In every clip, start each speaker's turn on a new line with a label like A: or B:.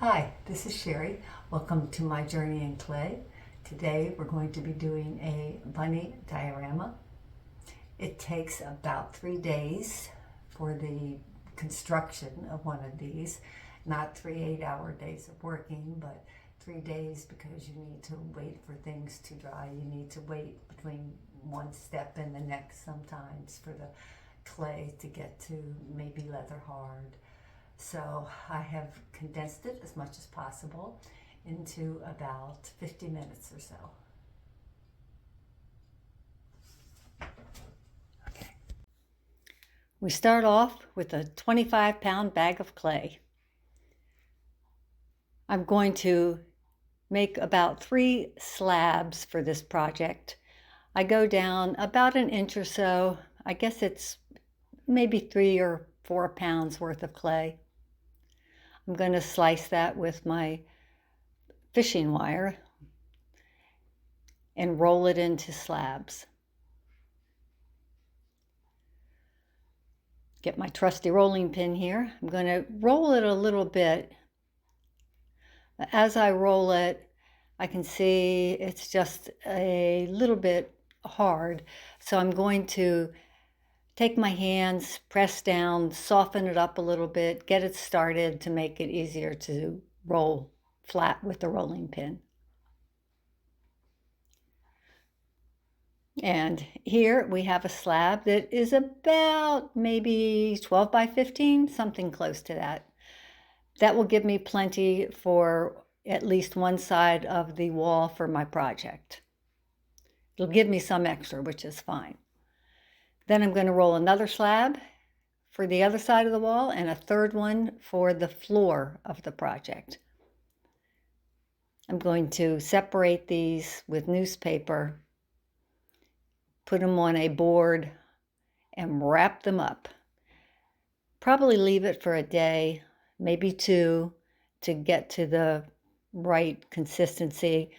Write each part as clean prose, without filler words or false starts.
A: Hi, this is Sherry. Welcome to my journey in clay. Today we're going to be doing a bunny diorama. It takes about 3 days for the construction of one of these. Not 3 8-hour days of working, but 3 days because you need to wait for things to dry. You need to wait between one step and the next sometimes for the clay to get to maybe leather hard. So I have condensed it as much as possible into about 50 minutes or so. Okay. We start off with a 25-pound bag of clay. I'm going to make about 3 slabs for this project. I go down about an inch or so. I guess it's maybe 3 or 4 pounds worth of clay. I'm going to slice that with my fishing wire and roll it into slabs. Get my trusty rolling pin here. I'm going to roll it a little bit. As I roll it, I can see it's just a little bit hard. So I'm going to take my hands, press down, soften it up a little bit, get it started to make it easier to roll flat with the rolling pin. And here we have a slab that is about maybe 12 by 15, something close to that. That will give me plenty for at least one side of the wall for my project. It'll give me some extra, which is fine. Then I'm going to roll another slab for the other side of the wall and a third one for the floor of the project. I'm going to separate these with newspaper, put them on a board, and wrap them up. Probably leave it for a day, maybe 2, to get to the right consistency.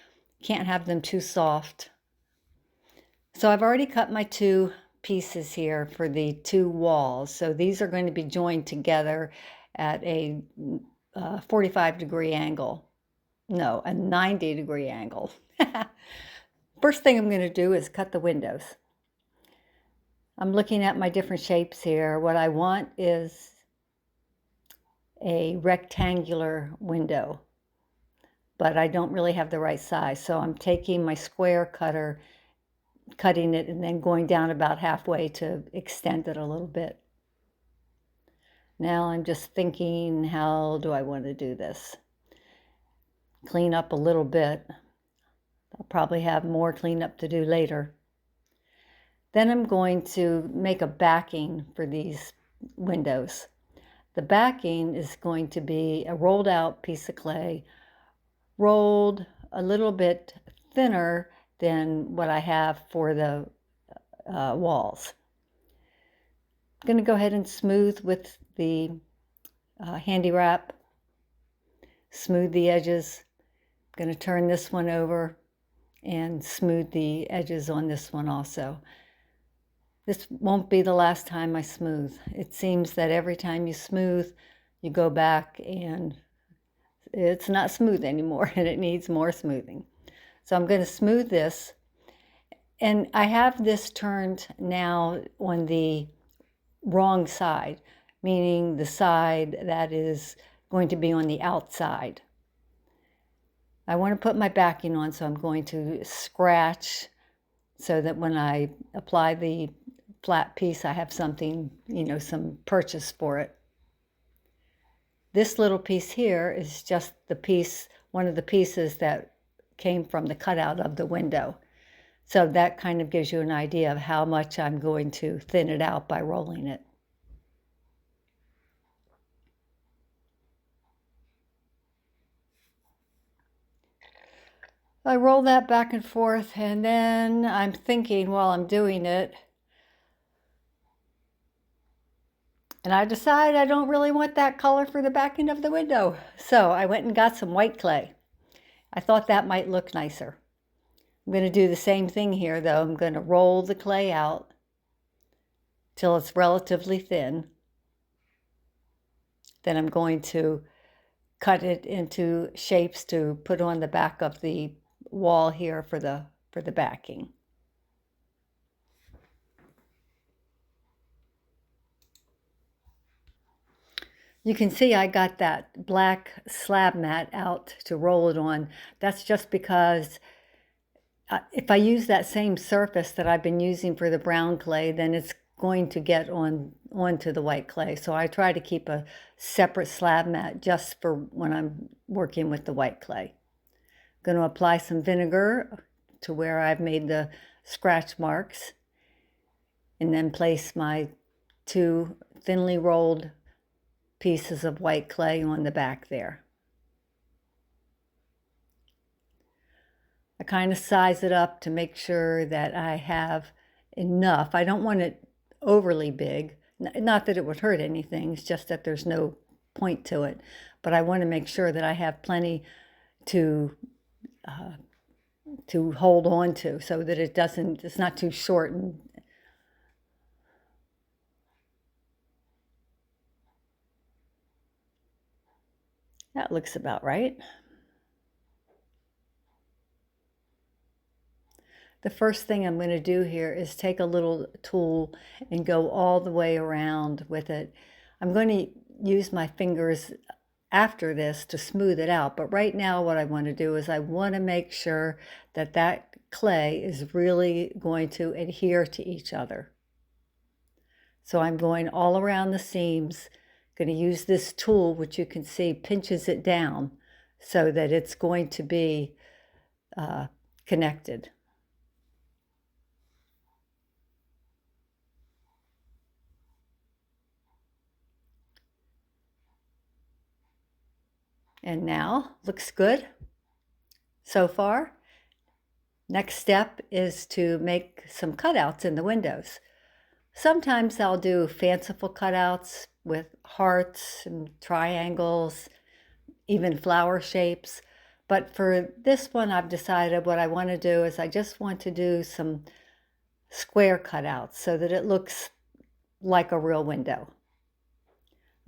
A: Can't have them too soft. So I've already cut my 2 pieces here for the 2 walls. So these are going to be joined together at a 45-degree angle. No, a 90-degree angle. First thing I'm going to do is cut the windows. I'm looking at my different shapes here. What I want is a rectangular window, but I don't really have the right size. So I'm taking my square cutter, cutting it, and then going down about halfway to extend it a little bit. Now I'm just thinking, how do I want to do this? Clean up a little bit. I'll probably have more cleanup to do later. Then I'm going to make a backing for these windows. The backing is going to be a rolled out piece of clay, rolled a little bit thinner than what I have for the walls. I'm going to go ahead and smooth with the handy wrap, smooth the edges. I'm going to turn this one over and smooth the edges on this one also. This won't be the last time I smooth. It seems that every time you smooth, you go back and it's not smooth anymore and it needs more smoothing. So I'm going to smooth this. And I have this turned now on the wrong side, meaning the side that is going to be on the outside. I want to put my backing on, so I'm going to scratch so that when I apply the flat piece, I have something, some purchase for it. This little piece here is just the piece, one of the pieces that came from the cutout of the window. So that kind of gives you an idea of how much I'm going to thin it out by rolling it. I roll that back and forth, and then I'm thinking while I'm doing it, and I decide I don't really want that color for the backing of the window. So I went and got some white clay. I thought that might look nicer. I'm going to do the same thing here, though. I'm going to roll the clay out till it's relatively thin. Then I'm going to cut it into shapes to put on the back of the wall here for the backing. You can see I got that black slab mat out to roll it on. That's just because if I use that same surface that I've been using for the brown clay, then it's going to get onto the white clay. So I try to keep a separate slab mat just for when I'm working with the white clay. I'm going to apply some vinegar to where I've made the scratch marks, and then place my 2 thinly rolled pieces of white clay on the back there. I kind of size it up to make sure that I have enough. I don't want it overly big. Not that it would hurt anything, it's just that there's no point to it. But I want to make sure that I have plenty to hold on to, so that it's not too short. And that looks about right. The first thing I'm going to do here is take a little tool and go all the way around with it. I'm going to use my fingers after this to smooth it out, but right now what I want to do is I want to make sure that that clay is really going to adhere to each other. So I'm going all around the seams, going to use this tool, which you can see pinches it down so that it's going to be connected. And now, looks good so far. Next step is to make some cutouts in the windows. Sometimes I'll do fanciful cutouts with hearts and triangles, even flower shapes. But for this one, I've decided what I want to do is I just want to do some square cutouts so that it looks like a real window.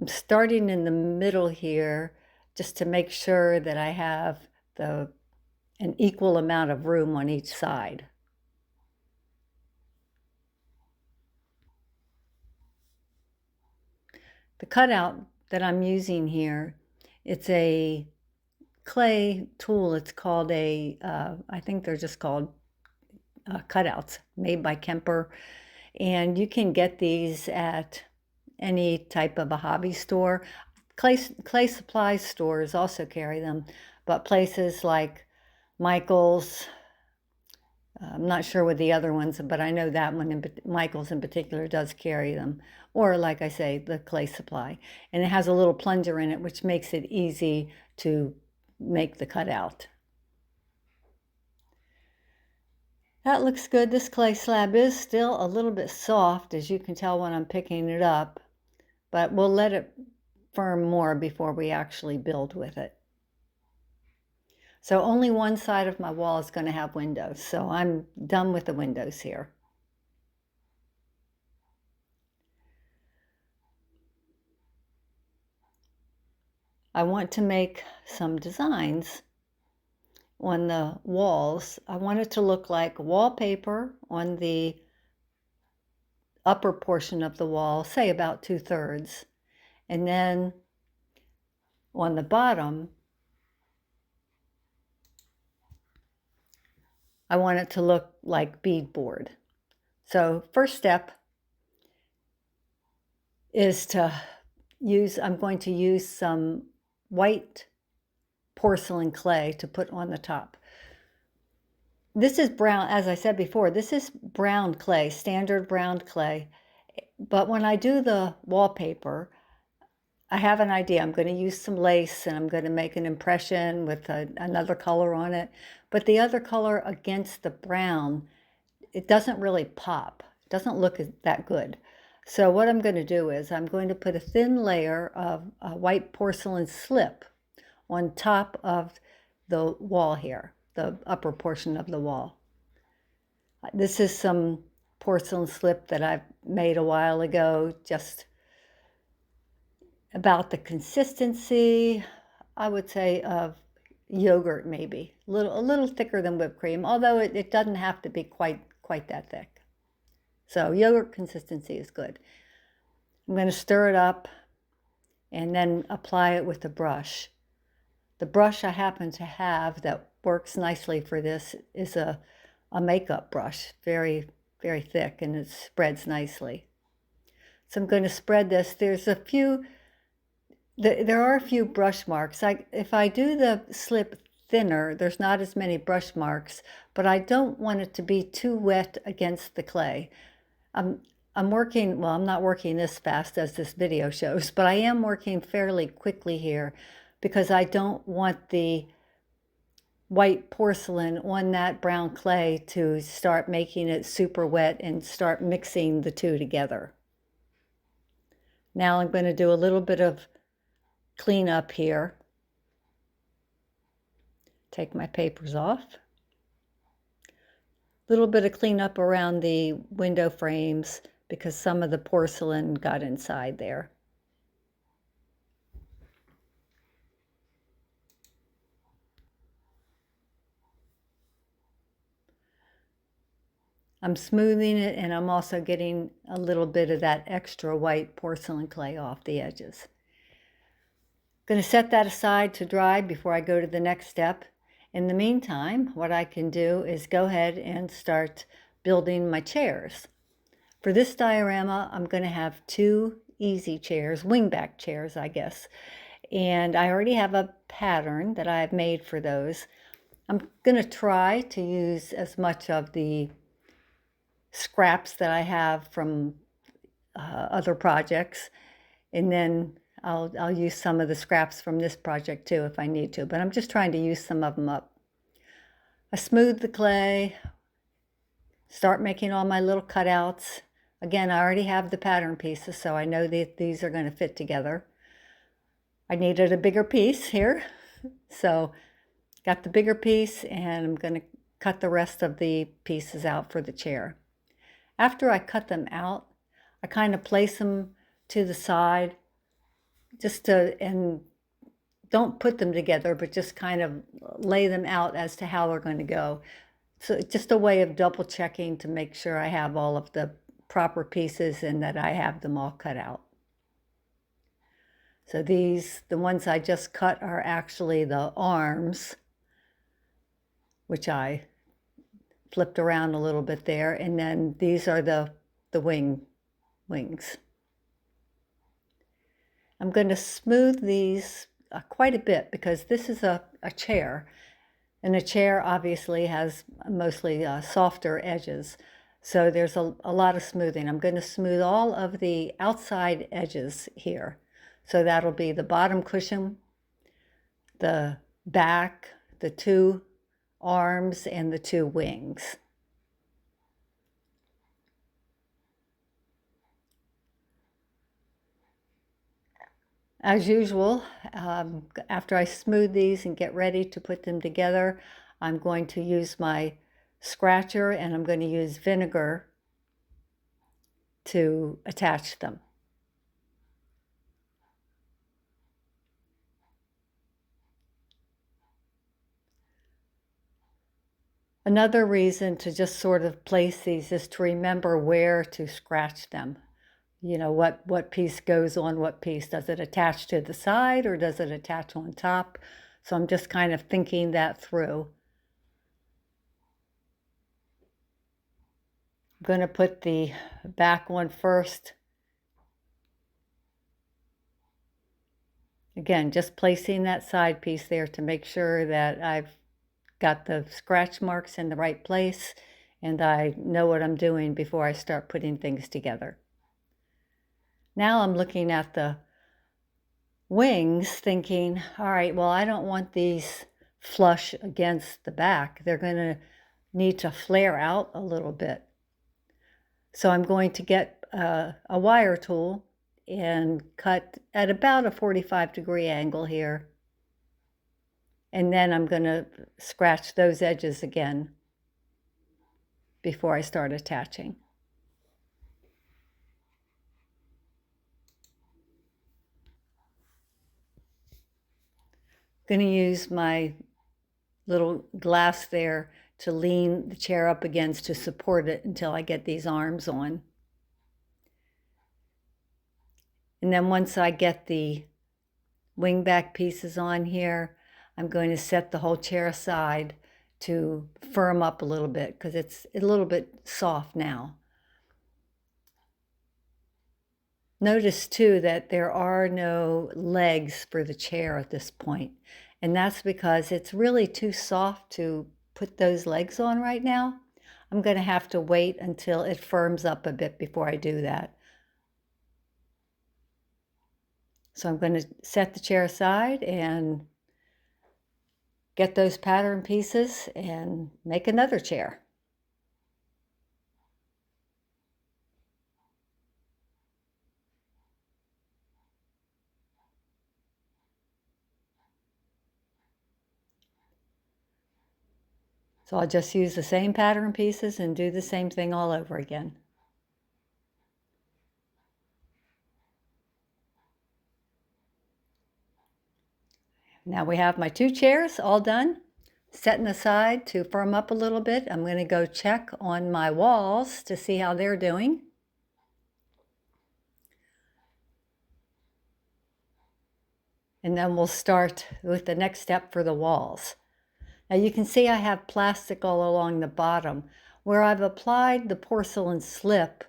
A: I'm starting in the middle here just to make sure that I have an equal amount of room on each side. The cutout that I'm using here, it's a clay tool. It's called I think they're just called cutouts, made by Kemper. And you can get these at any type of a hobby store. Clay supply stores also carry them, but places like Michael's, I'm not sure with the other ones, but I know that one, Michael's in particular, does carry them. Or like I say, the clay supply. And it has a little plunger in it, which makes it easy to make the cutout. That looks good. This clay slab is still a little bit soft, as you can tell when I'm picking it up, but we'll let it firm more before we actually build with it. So only one side of my wall is going to have windows, so I'm done with the windows here. I want to make some designs on the walls. I want it to look like wallpaper on the upper portion of the wall, say about 2/3. And then on the bottom, I want it to look like beadboard. So first step is I'm going to use some white porcelain clay to put on the top. This is brown, as I said before, this is brown clay, standard brown clay. But when I do the wallpaper, I have an idea. I'm going to use some lace and I'm going to make an impression with another color on it. But the other color against the brown, it doesn't really pop. It doesn't look that good. So what I'm going to do is I'm going to put a thin layer of white porcelain slip on top of the wall here, the upper portion of the wall. This is some porcelain slip that I've made a while ago, just about the consistency I would say, of yogurt maybe, a little thicker than whipped cream, although it doesn't have to be quite that thick. So yogurt consistency is good. I'm going to stir it up and then apply it with the brush. The brush I happen to have that works nicely for this is a makeup brush, very, very thick, and it spreads nicely. So I'm going to spread this. There are a few brush marks. If I do the slip thinner, there's not as many brush marks, but I don't want it to be too wet against the clay. I'm working, well, I'm not working this fast as this video shows, but I am working fairly quickly here because I don't want the white porcelain on that brown clay to start making it super wet and start mixing the two together. Now I'm going to do a little bit of cleanup here. Take my papers off. A little bit of cleanup around the window frames because some of the porcelain got inside there. I'm smoothing it, and I'm also getting a little bit of that extra white porcelain clay off the edges. I'm going to set that aside to dry before I go to the next step. In the meantime, what I can do is go ahead and start building my chairs. For this diorama, I'm going to have 2 easy chairs, wingback chairs, I guess. And I already have a pattern that I've made for those. I'm going to try to use as much of the scraps that I have from other projects, and then I'll use some of the scraps from this project too if I need to, but I'm just trying to use some of them up. I smooth the clay, start making all my little cutouts. Again, I already have the pattern pieces, so I know that these are going to fit together. I needed a bigger piece here, so got the bigger piece, and I'm going to cut the rest of the pieces out for the chair. After I cut them out, I kind of place them to the side and don't put them together, but just kind of lay them out as to how they're going to go. So it's just a way of double checking to make sure I have all of the proper pieces and that I have them all cut out. So the ones I just cut are actually the arms, which I flipped around a little bit there, and then these are the wings. I'm going to smooth these quite a bit because this is a chair, and a chair obviously has mostly softer edges, so there's a lot of smoothing. I'm going to smooth all of the outside edges here, so that'll be the bottom cushion, the back, the 2 arms, and the 2 wings. As usual, after I smooth these and get ready to put them together, I'm going to use my scratcher, and I'm going to use vinegar to attach them. Another reason to just sort of place these is to remember where to scratch them. You know, what piece goes on what piece. Does it attach to the side or does it attach on top? So I'm just kind of thinking that through. I'm going to put the back one first. Again, just placing that side piece there to make sure that I've got the scratch marks in the right place and I know what I'm doing before I start putting things together. Now I'm looking at the wings thinking, all right, well, I don't want these flush against the back. They're going to need to flare out a little bit. So I'm going to get a wire tool and cut at about a 45-degree angle here. And then I'm going to scratch those edges again before I start attaching. going to use my little glass there to lean the chair up against to support it until I get these arms on. And then once I get the wingback pieces on here, I'm going to set the whole chair aside to firm up a little bit because it's a little bit soft now. Notice too that there are no legs for the chair at this point, and that's because it's really too soft to put those legs on right now. I'm going to have to wait until it firms up a bit before I do that. So I'm going to set the chair aside and get those pattern pieces and make another chair. So I'll just use the same pattern pieces and do the same thing all over again. Now we have my 2 chairs all done, setting aside to firm up a little bit. I'm going to go check on my walls to see how they're doing. And then we'll start with the next step for the walls. Now you can see I have plastic all along the bottom. Where I've applied the porcelain slip,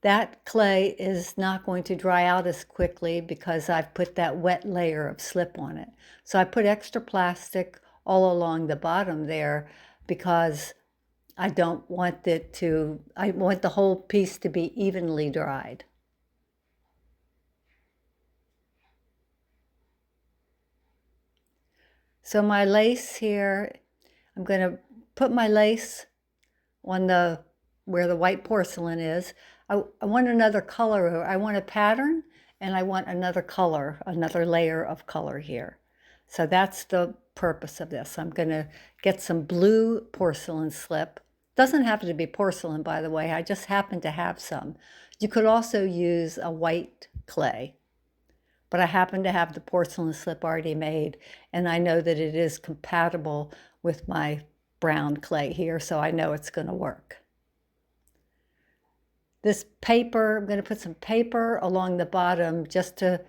A: that clay is not going to dry out as quickly because I've put that wet layer of slip on it. So I put extra plastic all along the bottom there because I don't want it to, I want the whole piece to be evenly dried. So my lace here, I'm going to put my lace on the where the white porcelain is. I want another color. I want a pattern and I want another color, another layer of color here. So that's the purpose of this. I'm going to get some blue porcelain slip. Doesn't have to be porcelain, by the way. I just happen to have some. You could also use a white clay, but I happen to have the porcelain slip already made, and I know that it is compatible with my brown clay here, so I know it's going to work. This paper, I'm going to put some paper along the bottom just to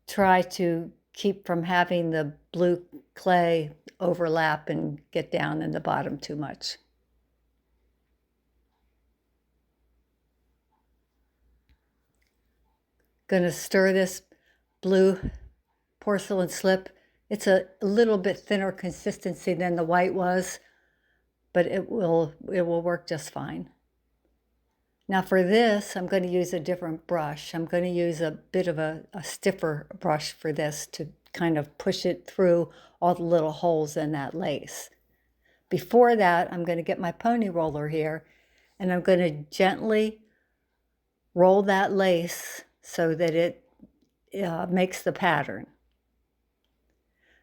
A: try to keep from having the blue clay overlap and get down in the bottom too much. Going to stir this blue porcelain slip. It's a little bit thinner consistency than the white was, but it will work just fine. Now for this, I'm going to use a different brush. I'm going to use a bit of a stiffer brush for this to kind of push it through all the little holes in that lace. Before that, I'm going to get my pony roller here, and I'm going to gently roll that lace so that it makes the pattern.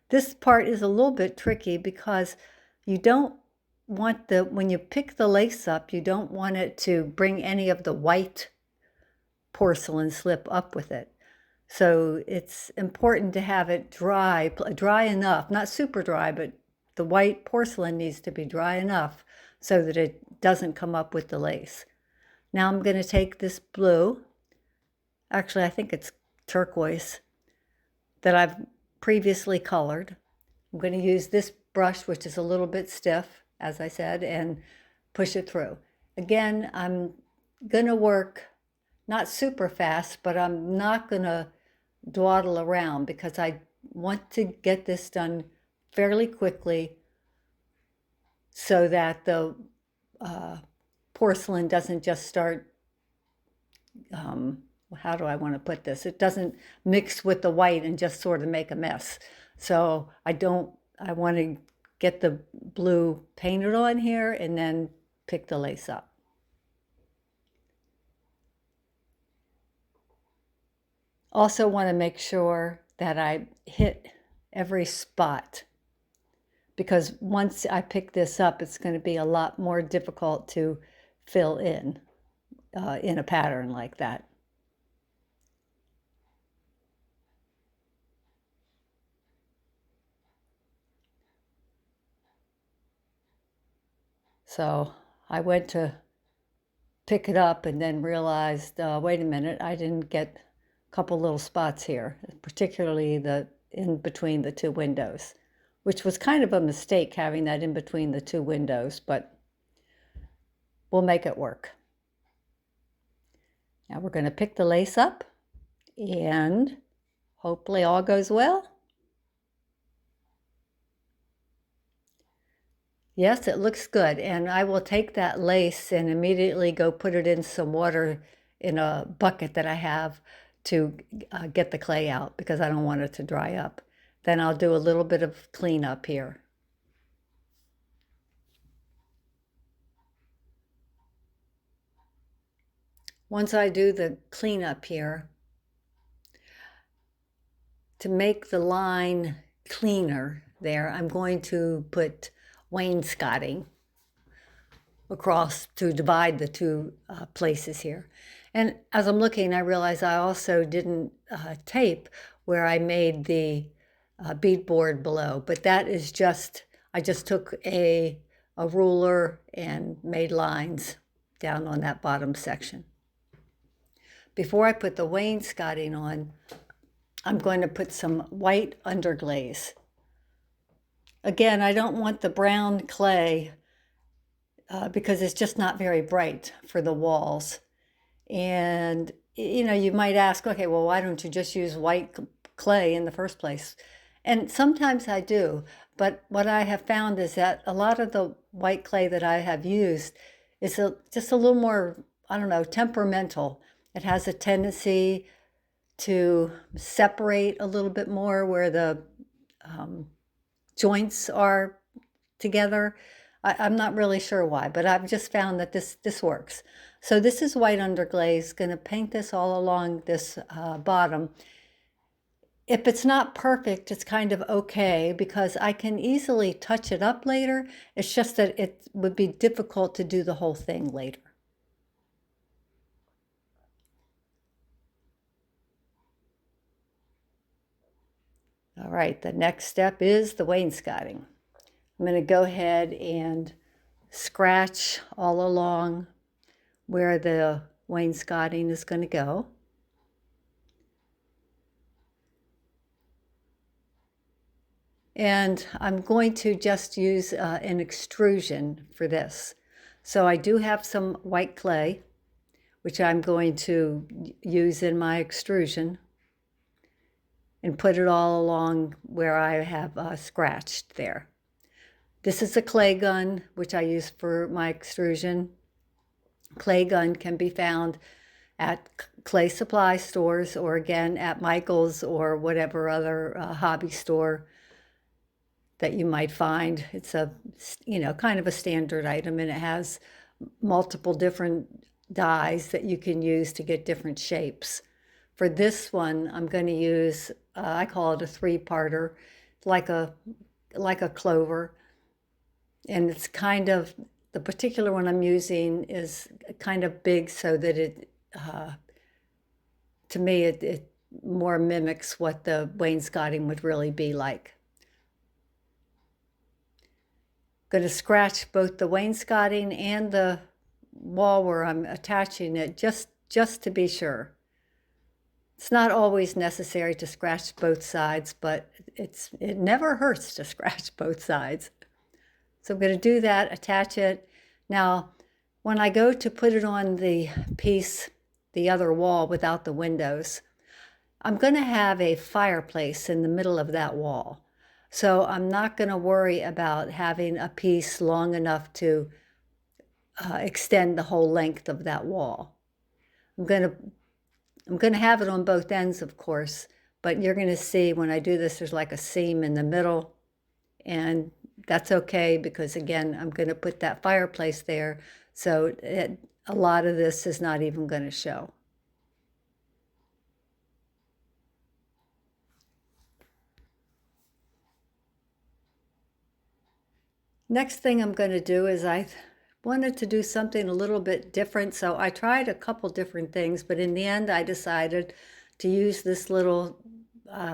A: This part is a little bit tricky because you don't want when you pick the lace up, you don't want it to bring any of the white porcelain slip up with it. So it's important to have it dry enough, not super dry, but the white porcelain needs to be dry enough so that it doesn't come up with the lace. Now I'm going to take this blue, actually I think it's turquoise, that I've previously colored. I'm going to use this brush, which is a little bit stiff, as I said, and push it through. Again, I'm going to work not super fast, but I'm not going to dawdle around because I want to get this done fairly quickly so that the porcelain doesn't just start, how do I want to put this? It doesn't mix with the white and just sort of make a mess. So I want to get the blue painted on here and then pick the lace up. Also want to make sure that I hit every spot, because once I pick this up, it's going to be a lot more difficult to fill in a pattern like that. So I went to pick it up and then realized, wait a minute, I didn't get a couple little spots here, particularly the in between the two windows, which was kind of a mistake having that in between the two windows, but we'll make it work. Now we're going to pick the lace up and hopefully all goes well. Yes, it looks good. And I will take that lace and immediately go put it in some water in a bucket that I have to get the clay out because I don't want it to dry up. Then I'll do a little bit of cleanup here. Once I do the cleanup here, to make the line cleaner there, I'm going to put wainscoting across to divide the two places here. And as I'm looking, I realize I also didn't tape where I made the beadboard below, but that is just, I just took a ruler and made lines down on that bottom section. Before I put the wainscoting on, I'm going to put some white underglaze. Again, I don't want the brown clay because it's just not very bright for the walls. And, you know, you might ask, okay, well, why don't you just use white clay in the first place? And sometimes I do, but what I have found is that a lot of the white clay that I have used is just a little more, I don't know, temperamental. It has a tendency to separate a little bit more where the joints are together. I'm not really sure why, but I've just found that this works. So this is white underglaze. Going to paint this all along this bottom. If it's not perfect, it's kind of okay because I can easily touch it up later. It's just that it would be difficult to do the whole thing later. All right, the next step is the wainscoting. I'm going to go ahead and scratch all along where the wainscoting is going to go. And I'm going to just use an extrusion for this. So I do have some white clay, which I'm going to use in my extrusion and put it all along where I have scratched there. This is a clay gun, which I use for my extrusion. Clay gun can be found at clay supply stores or again at Michael's or whatever other hobby store that you might find. It's a, you know, kind of a standard item, and it has multiple different dies that you can use to get different shapes. For this one, I'm going to use, I call it a three-parter, like a clover. And it's kind of, the particular one I'm using is kind of big so that it, to me, it more mimics what the wainscoting would really be like. I'm going to scratch both the wainscoting and the wall where I'm attaching it just to be sure. It's not always necessary to scratch both sides, but it never hurts to scratch both sides. So I'm going to do that, attach it. Now, when I go to put it on the piece, the other wall without the windows, I'm going to have a fireplace in the middle of that wall. So I'm not going to worry about having a piece long enough to extend the whole length of that wall. I'm going to have it on both ends, of course, but you're going to see when I do this, there's like a seam in the middle, and that's okay because, again, I'm going to put that fireplace there, so a lot of this is not even going to show. Next thing I'm going to do is I wanted to do something a little bit different, so I tried a couple different things, but in the end I decided to use this little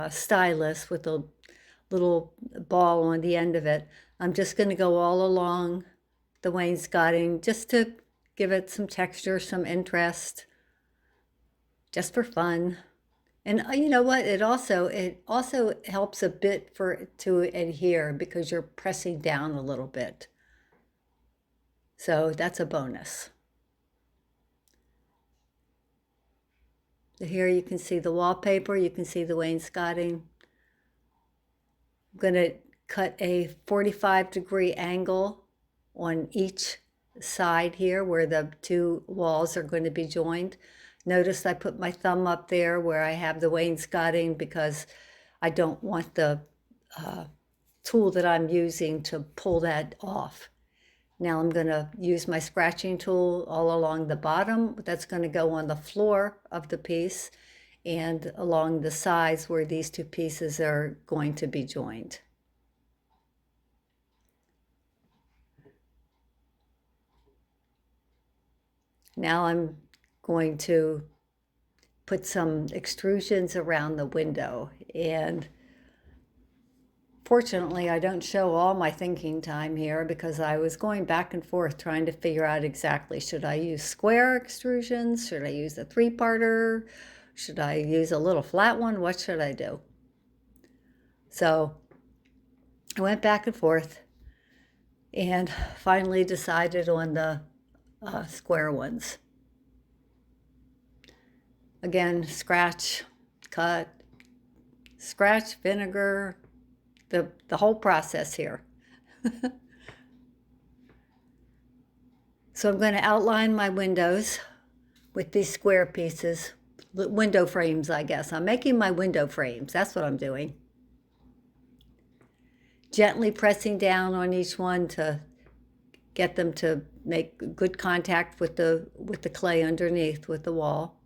A: stylus with a little ball on the end of it. I'm just going to go all along the wainscoting just to give it some texture, some interest, just for fun. And you know what? It also helps a bit for it to adhere because you're pressing down a little bit. So that's a bonus. So here you can see the wallpaper, you can see the wainscoting. I'm going to cut a 45-degree angle on each side here where the two walls are going to be joined. Notice I put my thumb up there where I have the wainscoting because I don't want the tool that I'm using to pull that off. Now I'm going to use my scratching tool all along the bottom. That's going to go on the floor of the piece and along the sides where these two pieces are going to be joined. Now I'm going to put some extrusions around the window, and fortunately I don't show all my thinking time here because I was going back and forth trying to figure out exactly, should I use square extrusions? Should I use a 3-parter? Should I use a little flat one? What should I do? So I went back and forth and finally decided on the square ones. Again, scratch, cut, scratch, vinegar, the whole process here. So I'm going to outline my windows with these square pieces, window frames, I guess. I'm making my window frames. That's what I'm doing. Gently pressing down on each one to get them to make good contact with the clay underneath, with the wall.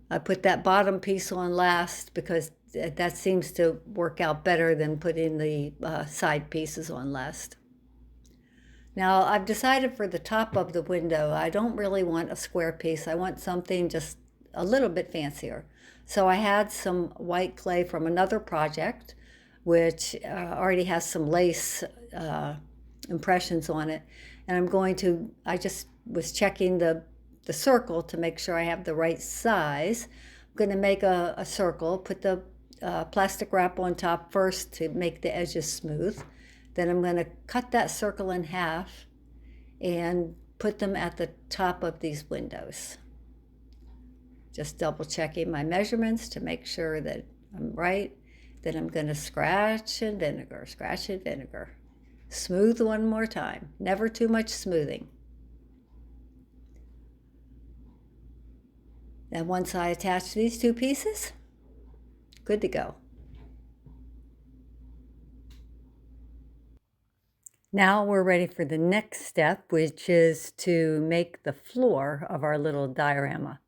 A: I put that bottom piece on last because that seems to work out better than putting the side pieces on last. Now I've decided for the top of the window, I don't really want a square piece. I want something just a little bit fancier. So I had some white clay from another project, which already has some lace impressions on it. And I just was checking the circle to make sure I have the right size. I'm going to make a circle, put the plastic wrap on top first to make the edges smooth. Then I'm going to cut that circle in half and put them at the top of these windows. Just double checking my measurements to make sure that I'm right. Then I'm going to scratch and vinegar, scratch and vinegar. Smooth one more time. Never too much smoothing. And once I attach these two pieces, good to go. Now we're ready for the next step, which is to make the floor of our little diorama.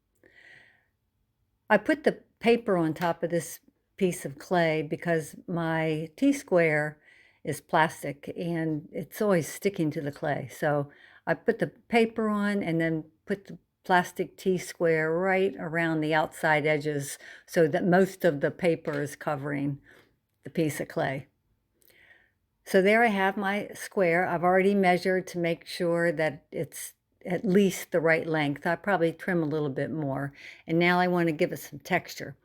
A: I put the paper on top of this piece of clay because my T-square is plastic and it's always sticking to the clay. So I put the paper on and then put the plastic T-square right around the outside edges so that most of the paper is covering the piece of clay. So there I have my square. I've already measured to make sure that it's at least the right length. I probably trim a little bit more. And now I want to give it some texture.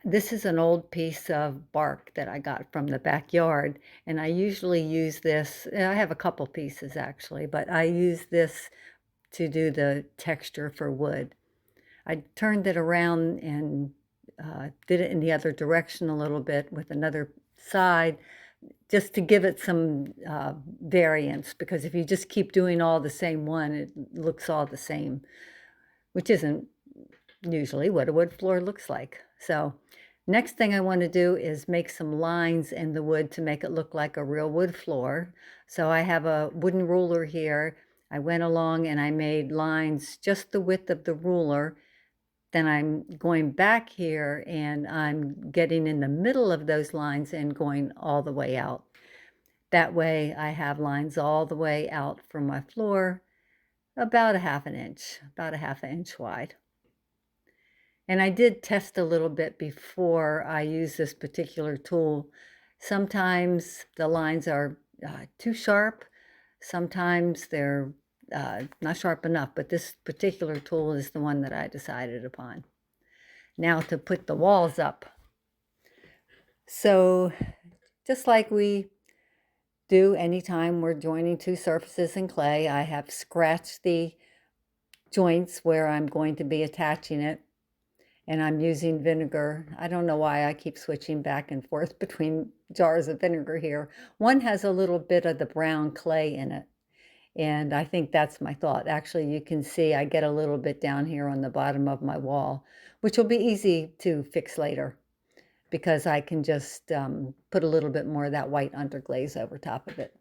A: This is an old piece of bark that I got from the backyard. And I usually use this. I have a couple pieces actually, but I use this to do the texture for wood. I turned it around and did it in the other direction a little bit with another side, just to give it some variance, because if you just keep doing all the same one, it looks all the same, which isn't usually what a wood floor looks like. So next thing I want to do is make some lines in the wood to make it look like a real wood floor. So I have a wooden ruler here. I went along and I made lines just the width of the ruler. Then I'm going back here and I'm getting in the middle of those lines and going all the way out. That way I have lines all the way out from my floor, about a half an inch wide. And I did test a little bit before I used this particular tool Sometimes the lines are too sharp. Sometimes they're not sharp enough, but this particular tool is the one that I decided upon. Now to put the walls up. So just like we do anytime we're joining two surfaces in clay, I have scratched the joints where I'm going to be attaching it, and I'm using vinegar. I don't know why I keep switching back and forth between jars of vinegar here. One has a little bit of the brown clay in it, and I think that's my thought. Actually, you can see I get a little bit down here on the bottom of my wall, which will be easy to fix later because I can just put a little bit more of that white underglaze over top of it.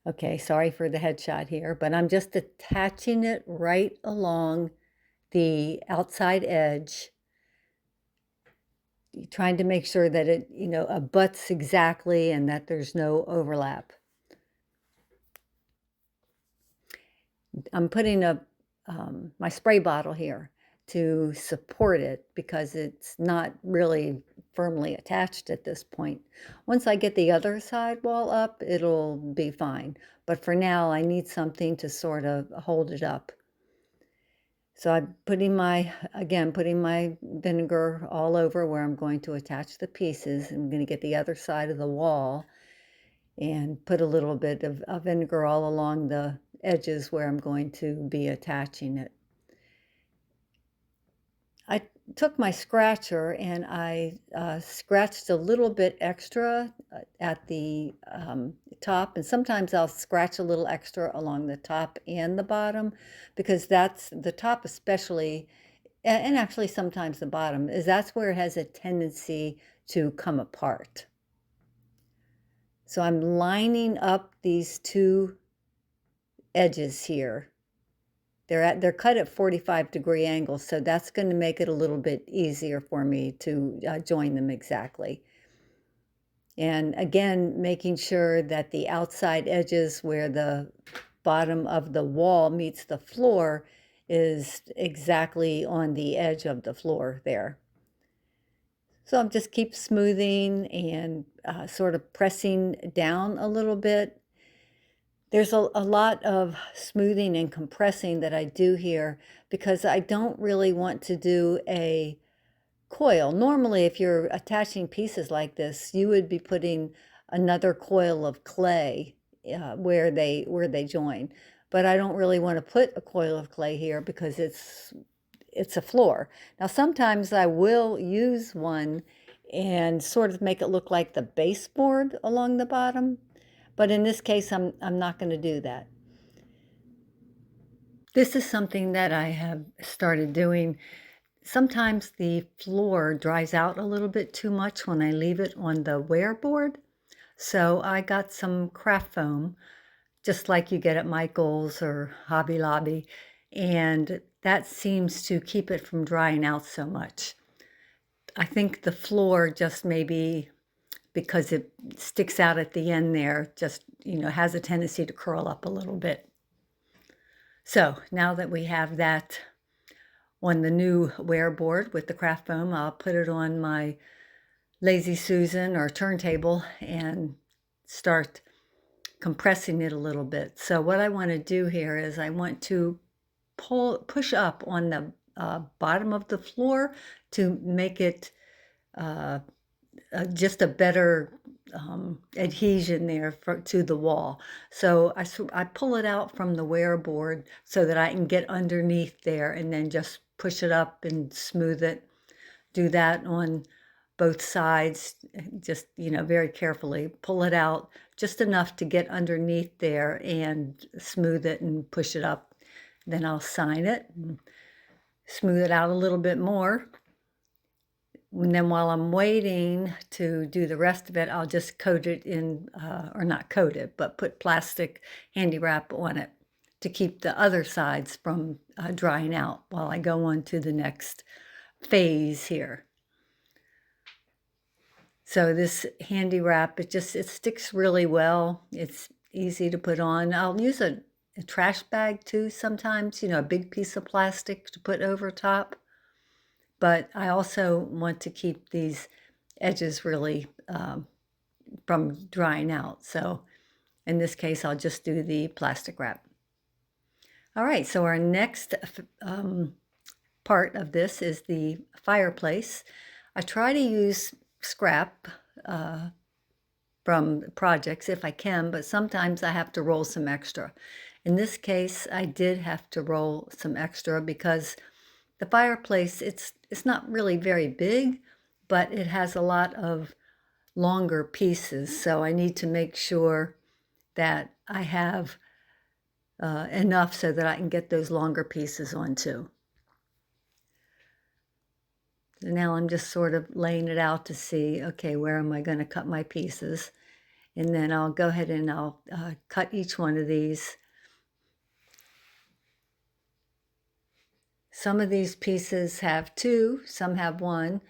A: Okay, sorry for the headshot here, but I'm just attaching it right along the outside edge, trying to make sure that it, abuts exactly and that there's no overlap. I'm putting my spray bottle here to support it because it's not really firmly attached at this point. Once I get the other side wall up, it'll be fine. But for now, I need something to sort of hold it up. So I'm putting my vinegar all over where I'm going to attach the pieces. I'm going to get the other side of the wall and put a little bit of vinegar all along the edges where I'm going to be attaching it. I took my scratcher and I scratched a little bit extra at the top, and sometimes I'll scratch a little extra along the top and the bottom because that's the top especially, and actually sometimes the bottom, that's where it has a tendency to come apart. So I'm lining up these two edges here. They're cut at 45-degree angles, so that's going to make it a little bit easier for me to join them exactly. And again, making sure that the outside edges where the bottom of the wall meets the floor is exactly on the edge of the floor there. So I'm just keep smoothing and sort of pressing down a little bit. There's a lot of smoothing and compressing that I do here because I don't really want to do a coil. Normally, if you're attaching pieces like this, you would be putting another coil of clay where they join. But I don't really want to put a coil of clay here because it's a floor. Now, sometimes I will use one and sort of make it look like the baseboard along the bottom. But in this case, I'm not going to do that. This is something that I have started doing. Sometimes the floor dries out a little bit too much when I leave it on the wear board. So I got some craft foam, just like you get at Michael's or Hobby Lobby, and that seems to keep it from drying out so much. I think the floor just maybe because it sticks out at the end there, just, has a tendency to curl up a little bit. So now that we have that on the new wear board with the craft foam, I'll put it on my Lazy Susan or turntable and start compressing it a little bit. So what I want to do here is I want to push up on the bottom of the floor to make it just a better adhesion there to the wall. So I pull it out from the wear board so that I can get underneath there and then just push it up and smooth it. Do that on both sides, just, very carefully. Pull it out just enough to get underneath there and smooth it and push it up. Then I'll sign it and smooth it out a little bit more. And then while I'm waiting to do the rest of it, I'll just coat it in, or not coat it, but put plastic handy wrap on it to keep the other sides from drying out while I go on to the next phase here. So this handy wrap, it sticks really well. It's easy to put on. I'll use a trash bag too sometimes, a big piece of plastic to put over top. But I also want to keep these edges really from drying out. So in this case, I'll just do the plastic wrap. All right, so our next part of this is the fireplace. I try to use scrap from projects if I can, but sometimes I have to roll some extra. In this case, I did have to roll some extra because the fireplace, it's not really very big, but it has a lot of longer pieces. So I need to make sure that I have enough so that I can get those longer pieces on too. So now I'm just sort of laying it out to see, okay, where am I going to cut my pieces? And then I'll go ahead and I'll cut each one of these. Some of these pieces have two, some have one.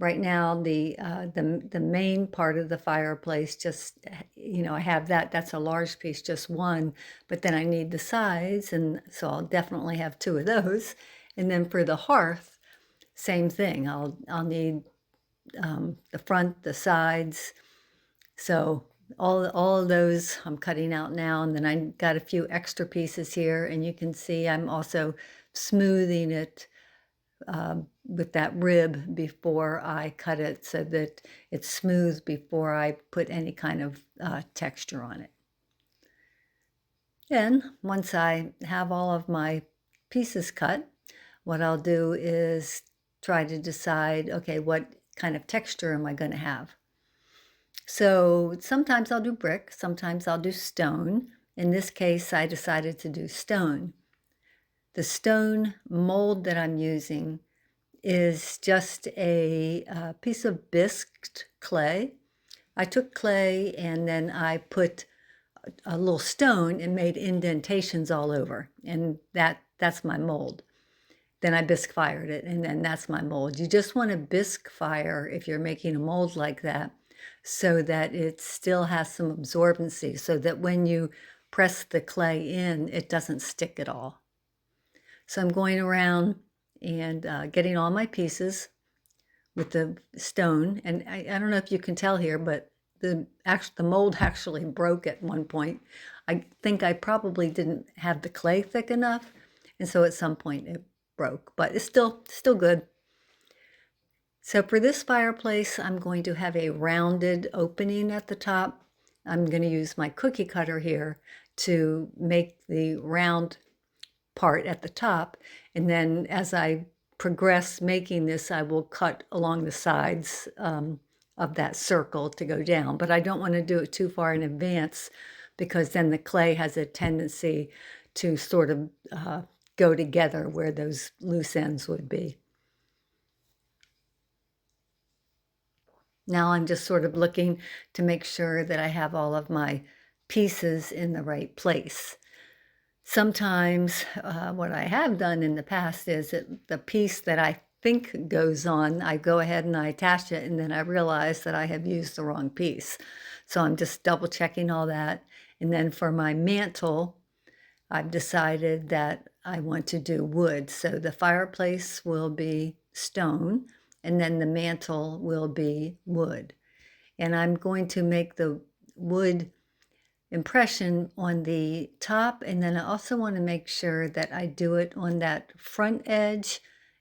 A: Right now, the main part of the fireplace, just, I have that's a large piece, just one, but then I need the sides, and so I'll definitely have two of those. And then for the hearth, same thing. I'll need the front, the sides. So all of those I'm cutting out now, and then I got a few extra pieces here, and you can see I'm also smoothing it with that rib before I cut it so that it's smooth before I put any kind of texture on it. Then once I have all of my pieces cut, what I'll do is try to decide, okay, what kind of texture am I going to have? So sometimes I'll do brick, sometimes I'll do stone. In this case, I decided to do stone. The stone mold that I'm using is just a piece of bisque clay. I took clay and then I put a little stone and made indentations all over, and that's my mold. Then I bisque fired it, and then that's my mold. You just want to bisque fire if you're making a mold like that, so that it still has some absorbency, so that when you press the clay in, it doesn't stick at all. So I'm going around and getting all my pieces with the stone. And I don't know if you can tell here, but the mold actually broke at one point. I think I probably didn't have the clay thick enough, and so at some point it broke, but it's still good. So for this fireplace, I'm going to have a rounded opening at the top. I'm going to use my cookie cutter here to make the round part at the top, and then as I progress making this, I will cut along the sides of that circle to go down, but I don't want to do it too far in advance because then the clay has a tendency to sort of go together where those loose ends would be. Now I'm just sort of looking to make sure that I have all of my pieces in the right place. Sometimes what I have done in the past is that the piece that I think goes on, I go ahead and I attach it, and then I realize that I have used the wrong piece. So I'm just double checking all that. And then for my mantle, I've decided that I want to do wood. So the fireplace will be stone, and then the mantle will be wood. And I'm going to make the wood impression on the top, and then I also want to make sure that I do it on that front edge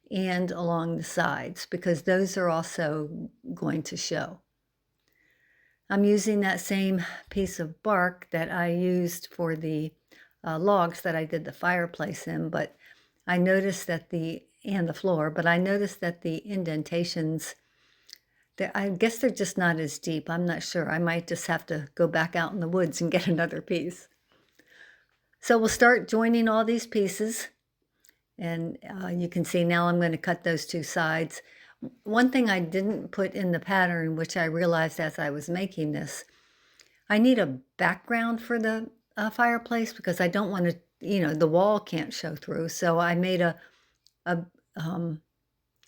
A: and along the sides, because those are also going to show. I'm using that same piece of bark that I used for the logs that I did the fireplace in, but I noticed that the floor, but I noticed that the indentations, I guess they're just not as deep. I'm not sure. I might just have to go back out in the woods and get another piece. So we'll start joining all these pieces. And you can see now I'm going to cut those two sides. One thing I didn't put in the pattern, which I realized as I was making this, I need a background for the fireplace because I don't want to, the wall can't show through. So I made a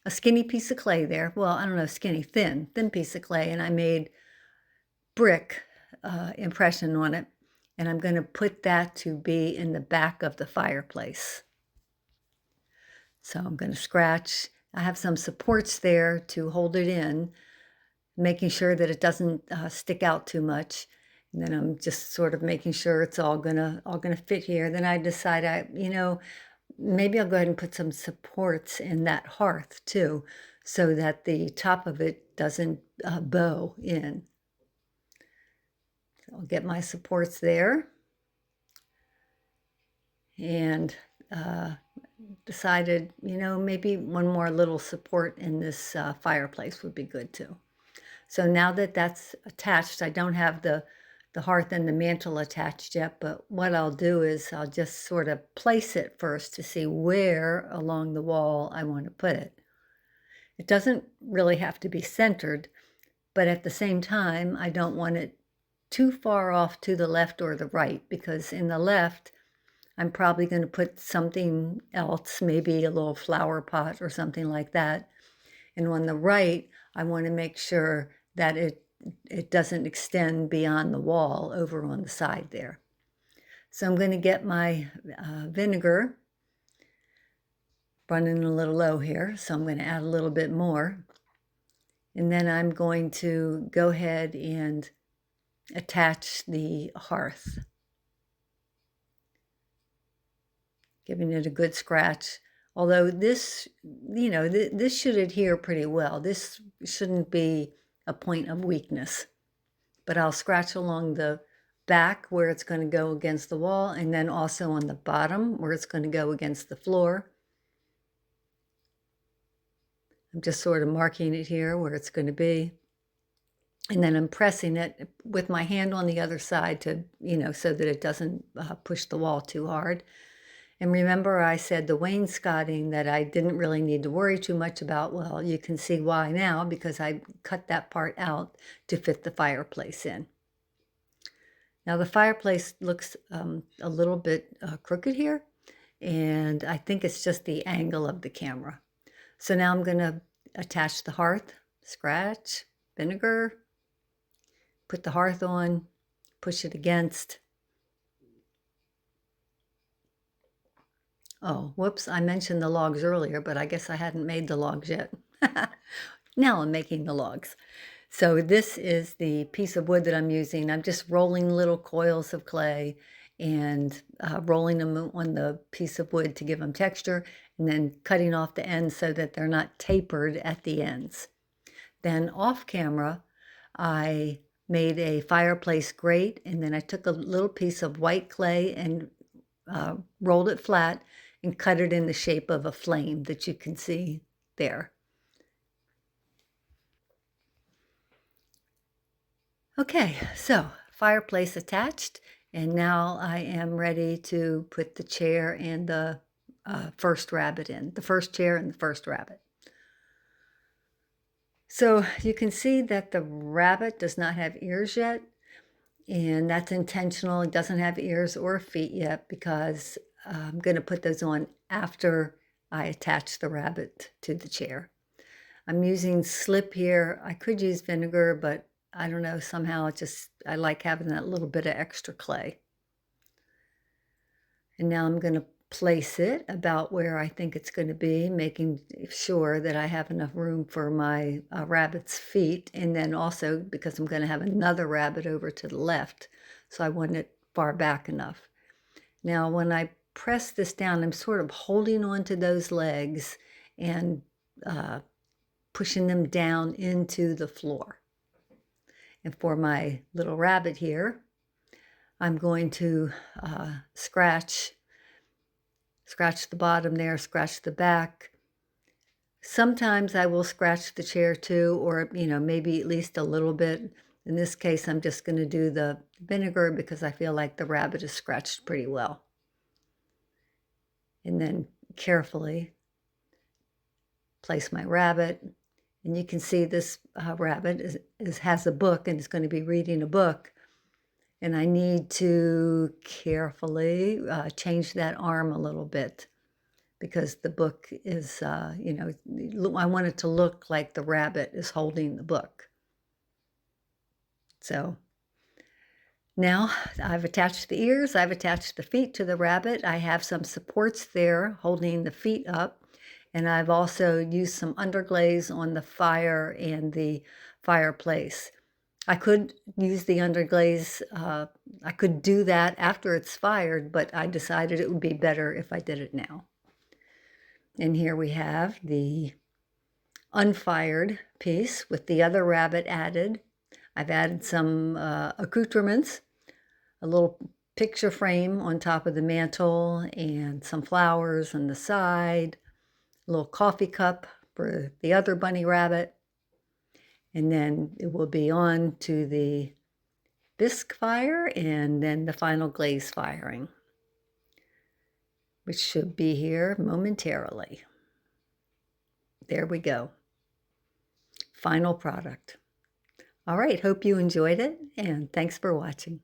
A: skinny piece of clay there. Well, I don't know, skinny, thin piece of clay. And I made brick impression on it. And I'm going to put that to be in the back of the fireplace. So I'm going to scratch. I have some supports there to hold it in. making sure that it doesn't stick out too much. And then I'm just sort of making sure it's all gonna fit here. Then I decide maybe I'll go ahead and put some supports in that hearth too, so that the top of it doesn't bow in. So I'll get my supports there. And decided, maybe one more little support in this fireplace would be good too. So now that that's attached, I don't have the hearth and the mantle attached yet, but what I'll do is I'll just sort of place it first to see where along the wall I want to put it. It doesn't really have to be centered, but at the same time, I don't want it too far off to the left or the right, because in the left, I'm probably going to put something else, maybe a little flower pot or something like that. And on the right, I want to make sure that it doesn't extend beyond the wall over on the side there. So I'm going to get my vinegar, running a little low here, so I'm going to add a little bit more. And then I'm going to go ahead and attach the hearth, giving it a good scratch. Although this, this should adhere pretty well. This shouldn't be a point of weakness. But I'll scratch along the back where it's going to go against the wall, and then also on the bottom where it's going to go against the floor. I'm just sort of marking it here where it's going to be. And then I'm pressing it with my hand on the other side to, so that it doesn't push the wall too hard. And remember I said the wainscoting that I didn't really need to worry too much about. Well, you can see why now, because I cut that part out to fit the fireplace in. Now the fireplace looks a little bit crooked here, and I think it's just the angle of the camera. So now I'm going to attach the hearth, scratch, vinegar, put the hearth on, push it against. Oh, whoops, I mentioned the logs earlier, but I guess I hadn't made the logs yet. Now I'm making the logs. So this is the piece of wood that I'm using. I'm just rolling little coils of clay and rolling them on the piece of wood to give them texture, and then cutting off the ends so that they're not tapered at the ends. Then off camera, I made a fireplace grate, and then I took a little piece of white clay and rolled it flat and cut it in the shape of a flame that you can see there. Okay, so fireplace attached, and now I am ready to put the chair and the first rabbit in, the first chair and the first rabbit. So you can see that the rabbit does not have ears yet, and that's intentional. It doesn't have ears or feet yet because I'm going to put those on after I attach the rabbit to the chair. I'm using slip here. I could use vinegar, but I don't know, somehow I like having that little bit of extra clay. And now I'm going to place it about where I think it's going to be, making sure that I have enough room for my rabbit's feet. And then also because I'm going to have another rabbit over to the left, so I want it far back enough. Now when I press this down, I'm sort of holding on to those legs and pushing them down into the floor. And for my little rabbit here, I'm going to scratch the bottom there, scratch the back. Sometimes I will scratch the chair too, or maybe at least a little bit. In this case, I'm just going to do the vinegar because I feel like the rabbit is scratched pretty well. And then carefully place my rabbit. And you can see this rabbit has a book and is going to be reading a book. And I need to carefully change that arm a little bit because the book is, I want it to look like the rabbit is holding the book. So now I've attached the ears, I've attached the feet to the rabbit. I have some supports there holding the feet up. And I've also used some underglaze on the fire and the Fireplace. I could use the underglaze, I could do that after it's fired, but I decided it would be better if I did it now. And here we have the unfired piece with the other rabbit added. I've added some accoutrements, a little picture frame on top of the mantle and some flowers on the side, a little coffee cup for the other bunny rabbit, and then it will be on to the bisque fire and then the final glaze firing, which should be here momentarily. There we go. Final product. All right, hope you enjoyed it, and thanks for watching.